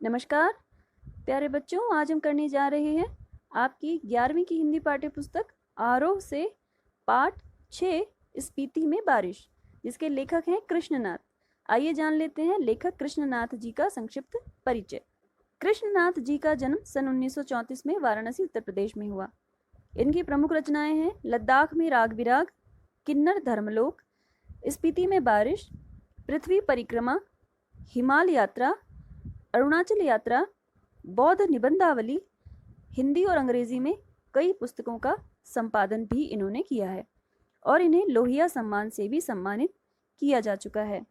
नमस्कार प्यारे बच्चों, आज हम करने जा रहे हैं आपकी 11वीं की हिंदी पाठ्य पुस्तक आरोह से पाठ 6 स्पीति में बारिश, जिसके लेखक हैं कृष्णनाथ। आइए जान लेते हैं लेखक कृष्णनाथ जी का संक्षिप्त परिचय। कृष्णनाथ जी का जन्म सन 1934 में वाराणसी उत्तर प्रदेश में हुआ। इनकी प्रमुख रचनाएं हैं लद्दाख में राग विराग, किन्नर धर्मलोक, स्पीति में बारिश, पृथ्वी परिक्रमा, हिमाल यात्रा, अरुणाचल यात्रा, बौद्ध निबंधावली। हिंदी और अंग्रेजी में कई पुस्तकों का संपादन भी इन्होंने किया है और इन्हें लोहिया सम्मान से भी सम्मानित किया जा चुका है।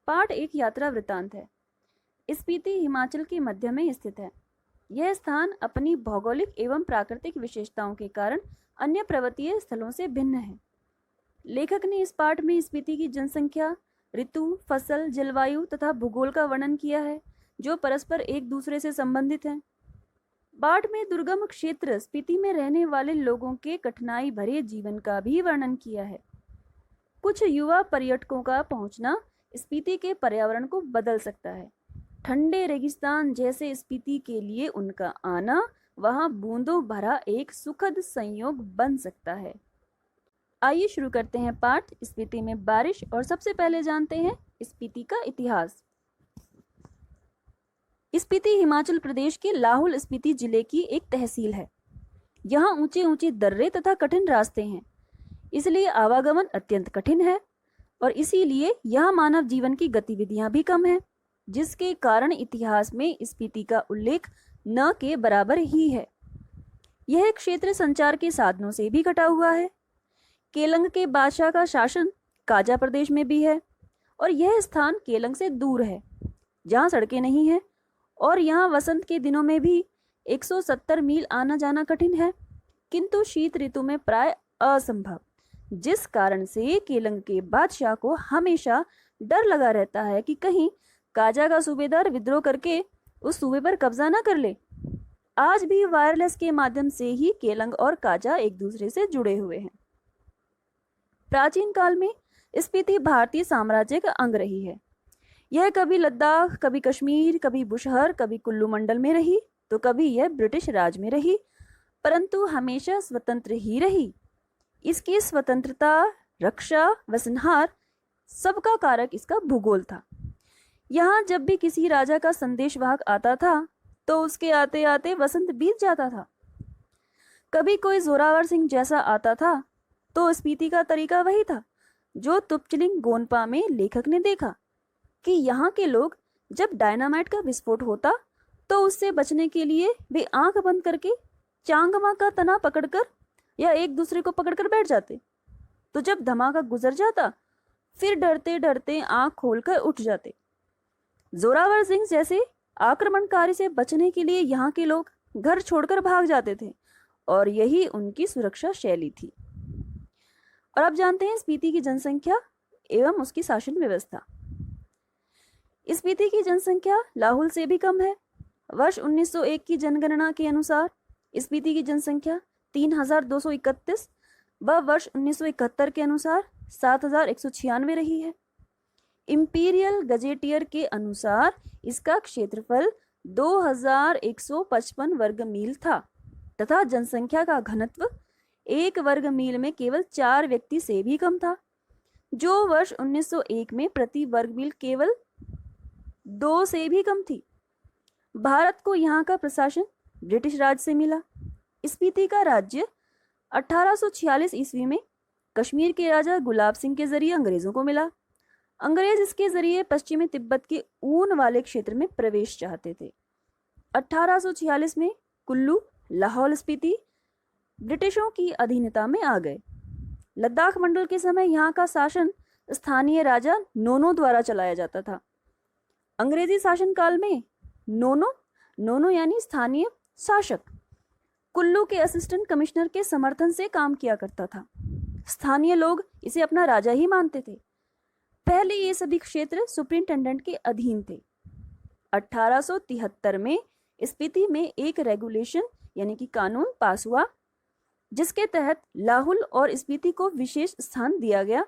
पाठ एक यात्रा वृत्तांत है। स्पीति हिमाचल के मध्य में स्थित है। यह स्थान अपनी भौगोलिक एवं प्राकृतिक विशेषताओं के कारण अन्य पर्वतीय स्थलों से भिन्न है। लेखक ने इस पाठ में स्पीति की जनसंख्या, ऋतु, फसल, जलवायु तथा भूगोल का वर्णन किया है, जो परस्पर एक दूसरे से संबंधित हैं। पाठ में दुर्गम क्षेत्र स्पीति में रहने वाले लोगों के कठिनाई भरे जीवन का भी वर्णन किया है। कुछ युवा पर्यटकों का पहुंचना स्पीति के पर्यावरण को बदल सकता है। ठंडे रेगिस्तान जैसे स्पीति के लिए उनका आना वहां बूंदों भरा एक सुखद संयोग बन सकता है। आइए शुरू करते हैं पाठ स्पीति में बारिश और सबसे पहले जानते हैं स्पीति का इतिहास। स्पीति हिमाचल प्रदेश के लाहौल स्पीति जिले की एक तहसील है। यहाँ ऊंचे ऊंचे दर्रे तथा कठिन रास्ते हैं, इसलिए आवागमन अत्यंत कठिन है और इसीलिए यहाँ मानव जीवन की गतिविधियां भी कम हैं, जिसके कारण इतिहास में स्पीति का उल्लेख न के बराबर ही है। यह क्षेत्र संचार के साधनों से भी कटा हुआ है। केलंग के बादशाह का शासन काजा प्रदेश में भी है और यह स्थान केलंग से दूर है, जहाँ सड़कें नहीं हैं और यहाँ वसंत के दिनों में भी 170 मील आना जाना कठिन है, किंतु शीत ऋतु में प्राय असंभव, जिस कारण से केलंग के बादशाह को हमेशा डर लगा रहता है कि कहीं काजा का सूबेदार विद्रोह करके उस सूबे पर कब्जा न कर ले। आज भी वायरलेस के माध्यम से ही केलंग और काजा एक दूसरे से जुड़े हुए हैं। प्राचीन काल में स्पीति भारतीय साम्राज्य का अंग रही है। यह कभी लद्दाख, कभी कश्मीर, कभी बुशहर, कभी कुल्लू मंडल में रही, तो कभी यह ब्रिटिश राज में रही, परंतु हमेशा स्वतंत्र ही रही। इसकी स्वतंत्रता, रक्षा व संहार सबका कारक इसका भूगोल था। यहाँ जब भी किसी राजा का संदेशवाहक आता था तो उसके आते आते वसंत बीत जाता था। कभी कोई जोरावर सिंह जैसा आता था तो स्पीति का तरीका वही था जो तुपचिलिंग गोनपा में लेखक ने देखा कि यहाँ के लोग जब डायनामाइट का विस्फोट होता तो उससे बचने के लिए वे आंख बंद करके चांगमा का तना पकड़कर या एक दूसरे को पकड़कर बैठ जाते, तो जब धमाका गुजर जाता फिर डरते डरते आंख खोलकर उठ जाते। जोरावर सिंह जैसे आक्रमणकारी से बचने के लिए यहाँ के लोग घर छोड़कर भाग जाते थे और यही उनकी सुरक्षा शैली थी। और अब जानते हैं स्पीति की जनसंख्या एवं उसकी शासन व्यवस्था। स्पीति की जनसंख्या लाहौल से भी कम है। वर्ष 1901 की जनगणना के अनुसार स्पीति की जनसंख्या 3231 व वर्ष 1971 के अनुसार 7196 रही है। इंपीरियल गजेटियर के अनुसार इसका क्षेत्रफल 2155 वर्ग मील था तथा जनसंख्या का घनत्व 1 वर्ग मील में केवल 4 व्यक्ति से भी कम था, जो वर्ष 1901 में प्रति वर्ग मील केवल 2 से भी कम थी। भारत को यहाँ का प्रशासन ब्रिटिश राज से मिला। स्पीति का राज्य 1846 ईस्वी में कश्मीर के राजा गुलाब सिंह के जरिए अंग्रेजों को मिला। अंग्रेज इसके जरिए पश्चिमी तिब्बत के ऊन वाले क्षेत्र में प्रवेश चाहते थे। 1846 में कुल्लू, लाहौल स्पीति ब्रिटिशों की अधीनता में आ गए। लद्दाख मंडल के समय यहाँ का शासन स्थानीय राजा नोनो द्वारा चलाया जाता था। अंग्रेजी शासनकाल में नोनो यानी स्थानीय शासक कुल्लू के असिस्टेंट कमिश्नर के समर्थन से काम किया करता था। स्थानीय लोग इसे अपना राजा ही मानते थे। पहले ये सभी क्षेत्र सुपरिंटेंडेंट के अधीन थे। 1873 में स्पीति में एक रेगुलेशन यानी कि कानून पास हुआ, जिसके तहत लाहौल और स्पीति को विशेष स्थान दिया गया।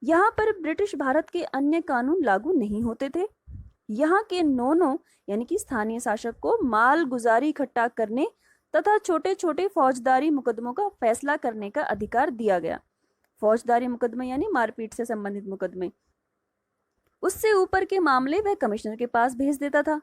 यहाँ पर ब्रिटिश भारत के अन्य कानून लागू नहीं होते थे। यहाँ के नोनो यानी कि स्थानीय शासक को माल गुजारी इकट्ठा करने तथा छोटे छोटे फौजदारी मुकदमों का फैसला करने का अधिकार दिया गया। फौजदारी मुकदमे यानी मारपीट से संबंधित मुकदमे, उससे ऊपर के मामले वह कमिश्नर के पास भेज देता था।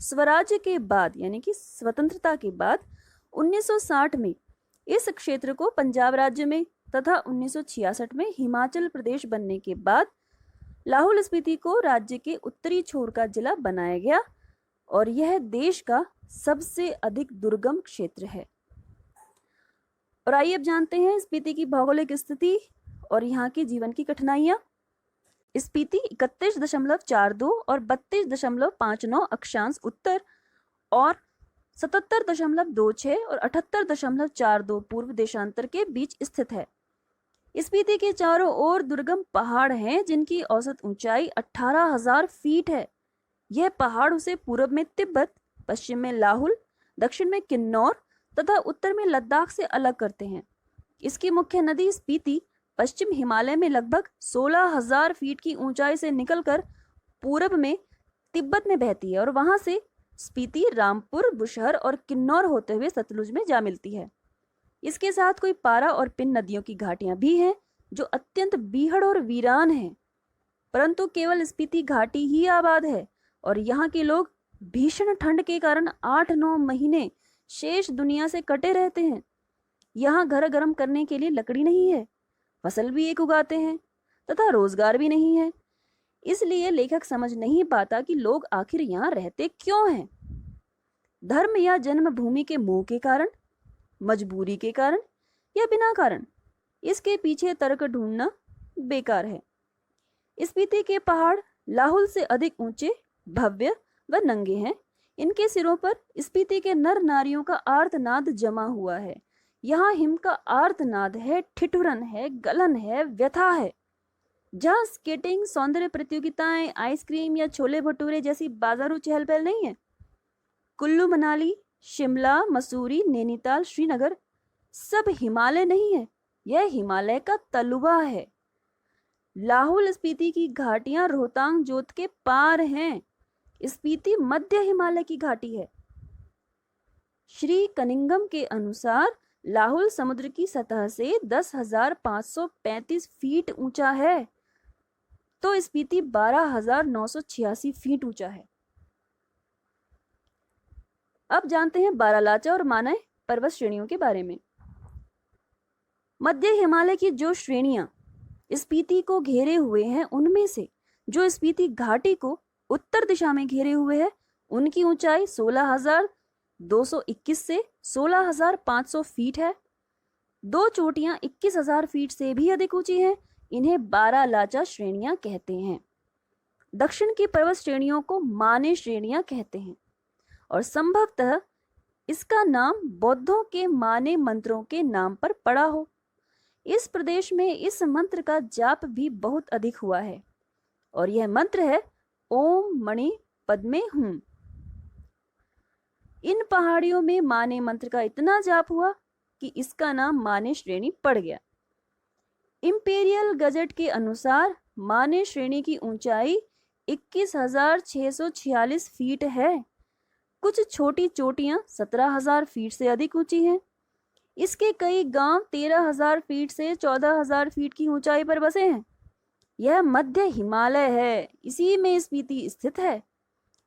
स्वराज्य के बाद यानी कि स्वतंत्रता के बाद 1960 में इस क्षेत्र को पंजाब राज्य में तथा 1966 में हिमाचल प्रदेश बनने के बाद लाहौल स्पीति को राज्य के उत्तरी छोर का जिला बनाया गया और यह देश का सबसे अधिक दुर्गम क्षेत्र है। और आइए अब जानते हैं स्पीति की भौगोलिक स्थिति और यहाँ की जीवन की कठिनाइयां। स्पीति 31.42 और 32.59 अक्षांश उत्तर और 77.26 और 78.42 पूर्व देशांतर के बीच स्थित है। स्पीति के चारों ओर दुर्गम पहाड़ हैं जिनकी औसत ऊंचाई 18,000 फीट है। यह पहाड़ उसे पूर्व में तिब्बत, पश्चिम में लाहुल, दक्षिण में किन्नौर तथा उत्तर में लद्दाख से अलग करते हैं। इसकी मुख्य नदी स्पीति पश्चिम हिमालय में लगभग 16,000 फीट की ऊंचाई से निकलकर पूर्व में तिब्बत में बहती है और वहां से स्पीति, रामपुर, बुशहर और किन्नौर होते हुए सतलुज में जा मिलती है। इसके साथ कोई पारा और पिन नदियों की घाटियां भी हैं जो अत्यंत बीहड़ और वीरान हैं, परंतु केवल स्पीति घाटी ही आबाद है और यहाँ के लोग भीषण ठंड के कारण 8-9 महीने शेष दुनिया से कटे रहते हैं। यहाँ घर गर्म करने के लिए लकड़ी नहीं है, फसल भी एक उगाते हैं तथा रोजगार भी नहीं है। इसलिए लेखक समझ नहीं पाता कि लोग आखिर यहाँ रहते क्यों हैं। धर्म या जन्मभूमि के मोह के कारण, मजबूरी के कारण या बिना कारण, इसके पीछे तर्क ढूंढना बेकार है। स्पीति के पहाड़ लाहुल से अधिक ऊंचे, भव्य व नंगे हैं। इनके सिरों पर स्पीति के नर नारियों का आर्तनाद जमा हुआ है। यहाँ हिम का आर्तनाद है, ठिठुरन है, गलन है, व्यथा है। जहाँ स्केटिंग, सौंदर्य प्रतियोगिताएं, आइसक्रीम या छोले भटूरे जैसी बाजारू चहल पहल नहीं है। कुल्लू मनाली, शिमला, मसूरी, नैनीताल, श्रीनगर सब हिमालय नहीं है, यह हिमालय का तलुआ है। लाहुल स्पीति की घाटियां रोहतांग जोत के पार हैं। स्पीति मध्य हिमालय की घाटी है। श्री कनिंगम के अनुसार लाहुल समुद्र की सतह से 10,535 फीट ऊंचा है, तो स्पीति 12,986 फीट ऊंचा है। अब जानते हैं बारालाचा और मानय पर्वत श्रेणियों के बारे में। मध्य हिमालय की जो श्रेणियां स्पीति को घेरे हुए हैं, उनमें से जो स्पीति घाटी को उत्तर दिशा में घेरे हुए है, उनकी ऊंचाई 16,221 से 16,500 फीट है। दो चोटियां 21,000 फीट से भी अधिक ऊंची हैं। इन्हें बारालाचा श्रेणियां कहते हैं। दक्षिण की पर्वत श्रेणियों को माने श्रेणियां कहते हैं और संभवतः इसका नाम बौद्धों के माने मंत्रों के नाम पर पड़ा हो। इस प्रदेश में इस मंत्र का जाप भी बहुत अधिक हुआ है और यह मंत्र है ओम मणि पद्मे हूं। इन पहाड़ियों में माने मंत्र का इतना जाप हुआ कि इसका नाम माने श्रेणी पड़ गया। इंपीरियल गजट के अनुसार माने श्रेणी की ऊंचाई 21,646 फीट है। कुछ छोटी चोटियां 17,000 फीट से अधिक ऊंची हैं। इसके कई गांव 13,000 फीट से 14,000 फीट की ऊंचाई पर बसे हैं। यह मध्य हिमालय है, इसी में स्पीति स्थित है।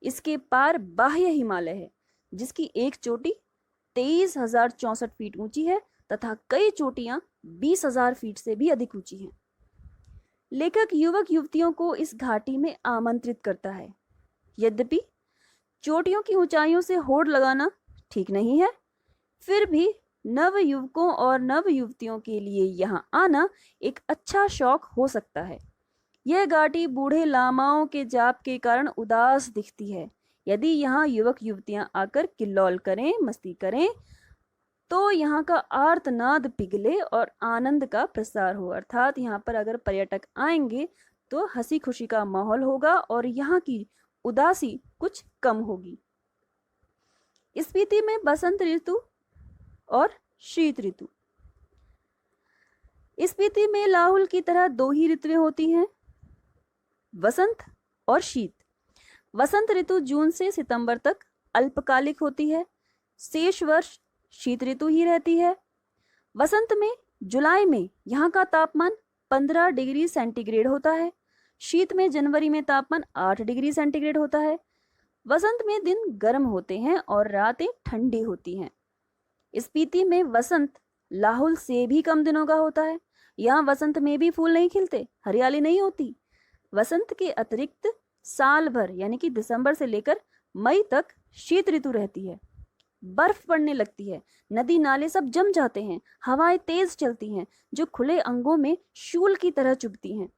इसके पार बाह्य हिमालय है जिसकी एक चोटी 23,064 फीट ऊंची है तथा कई चोटियां 20,000 फीट से भी अधिक ऊंची हैं। लेखक युवक युवतियों को इस घाटी में आमंत्रित करता है। यद्यपि चोटियों की ऊंचाइयों से होड़ लगाना ठीक नहीं है, फिर भी नव युवकों और नव युवतियों के लिए यहाँ आना एक अच्छा शौक हो सकता है। यह घाटी बूढ़े लामाओं के जाप के कारण उदास दिखती है। यदि यहाँ युवक युवतियां आकर किल्लौल करें, मस्ती करें, तो यहाँ का आर्तनाद पिघले और आनंद का प्रसार हो। अर्थात यहाँ पर अगर पर्यटक आएंगे तो हंसी खुशी का माहौल होगा और यहाँ की उदासी कुछ कम होगी। स्पीति में बसंत ऋतु और शीत ऋतु। स्पीति में लाहुल की तरह दो ही ऋतुएं होती हैं, वसंत और शीत। वसंत ऋतु जून से सितंबर तक अल्पकालिक होती है। शेष वर्ष शीत ऋतु ही रहती है। वसंत में जुलाई में यहाँ का तापमान 15 डिग्री सेंटीग्रेड होता है। शीत में जनवरी में तापमान 8 डिग्री सेंटीग्रेड होता है। वसंत में दिन गर्म होते हैं और रातें ठंडी होती हैं। स्पीति में वसंत लाहौल से भी कम दिनों का होता है। यहाँ वसंत में भी फूल नहीं खिलते, हरियाली नहीं होती। वसंत के अतिरिक्त साल भर यानी कि दिसंबर से लेकर मई तक शीत ऋतु रहती है। बर्फ पड़ने लगती है, नदी नाले सब जम जाते हैं, हवाएं तेज चलती हैं जो खुले अंगों में शूल की तरह चुभती हैं।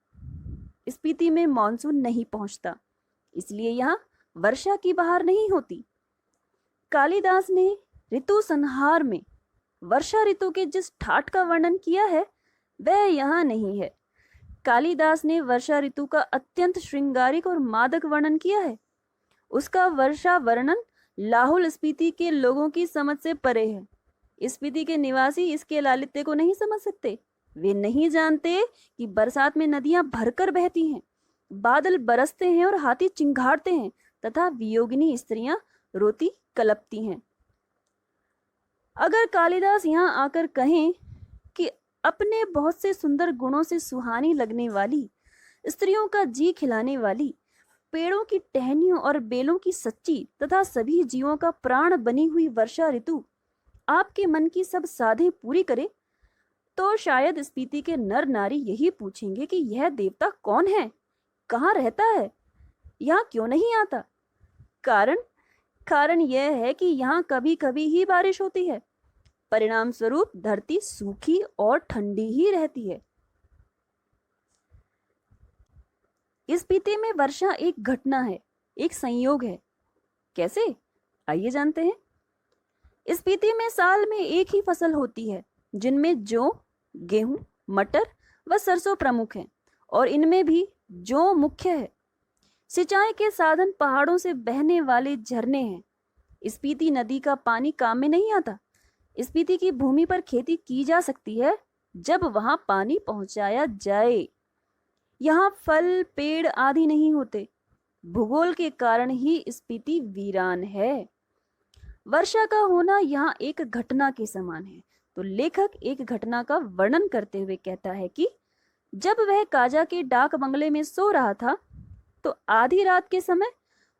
स्पीति में मानसून नहीं पहुंचता, इसलिए यहाँ वर्षा की बहार नहीं होती। कालिदास ने ऋतु संहार में वर्षा ऋतु के जिस ठाठ का वर्णन किया है वह यहाँ नहीं है। कालिदास ने वर्षा ऋतु का अत्यंत श्रृंगारिक और मादक वर्णन किया है। उसका वर्षा वर्णन लाहौल स्पीति के लोगों की समझ से परे है। स्पीति के निवासी इसके लालित्य को नहीं समझ सकते। वे नहीं जानते कि बरसात में नदियां भरकर बहती हैं, बादल बरसते हैं और हाथी चिंघाड़ते हैं तथा वियोगिनी स्त्रियां रोती कलपती हैं। अगर कालिदास यहाँ आकर कहें कि अपने बहुत से सुंदर गुणों से सुहानी लगने वाली, स्त्रियों का जी खिलाने वाली, पेड़ों की टहनियों और बेलों की सच्ची तथा सभी जीवों का प्राण बनी हुई वर्षा ऋतु आपके मन की सब साधें पूरी करे, तो शायद स्पीति के नर नारी यही पूछेंगे कि यह देवता कौन है, कहाँ रहता है, यहाँ क्यों नहीं आता। कारण यह है कि यहाँ कभी कभी ही बारिश होती है। परिणाम स्वरूप धरती सूखी और ठंडी ही रहती है। स्पीति में वर्षा एक घटना है, एक संयोग है। कैसे? आइए जानते हैं। स्पीति में साल में एक ही फसल होती है, जिनमें जौ, गेहूं, मटर व सरसों प्रमुख हैं, और इनमें भी जौ मुख्य है। सिंचाई के साधन पहाड़ों से बहने वाले झरने हैं। स्पीति नदी का पानी काम में नहीं आता। स्पीति की भूमि पर खेती की जा सकती है जब वहां पानी पहुंचाया जाए। यहाँ फल पेड़ आदि नहीं होते। भूगोल के कारण ही स्पीति वीरान है। वर्षा का होना यहाँ एक घटना के समान है। तो लेखक एक घटना का वर्णन करते हुए कहता है कि जब वह काजा के डाक बंगले में सो रहा था तो आधी रात के समय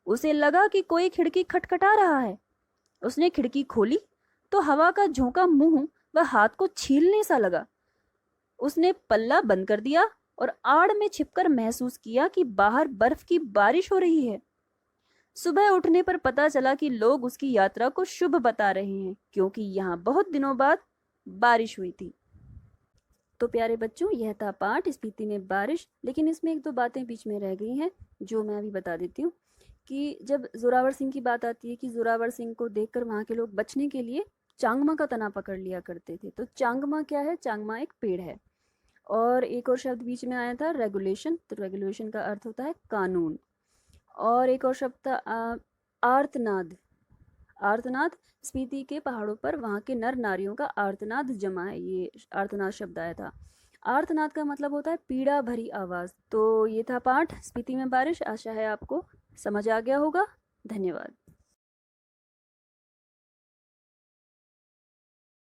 उसे लगा कि कोई खिड़की खटखटा रहा है। उसने खिड़की खोली तो हवा का झोंका मुंह व हाथ को छीलने सा लगा। उसने पल्ला बंद कर दिया और आड़ में छिपकर महसूस किया कि बाहर बर्फ की बारिश हो रही है। सुबह उठने पर पता चला कि लोग उसकी यात्रा को शुभ बता रहे हैं, क्योंकि यहाँ बहुत दिनों बाद बारिश हुई थी। तो प्यारे बच्चों, यह था पाठ स्पीति में बारिश। लेकिन इसमें एक दो बातें बीच में रह गई हैं जो मैं अभी बता देती हूँ। कि जब जोरावर सिंह की बात आती है कि जोरावर सिंह को देखकर वहाँ के लोग बचने के लिए चांगमा का तना पकड़ लिया करते थे। तो चांगमा क्या है? चांगमा एक पेड़ है। और एक और शब्द बीच में आया था रेगुलेशन। तो रेगुलेशन का अर्थ होता है कानून। और एक और शब्द था आर्तनाद। आर्तनाद स्पीति के पहाड़ों पर वहाँ के नर नारियों का आर्तनाद जमा है, ये आर्तनाद शब्द आया था। आर्तनाद का मतलब होता है पीड़ा भरी आवाज़। तो ये था पाठ स्पीति में बारिश। आशा है आपको समझ आ गया होगा। धन्यवाद।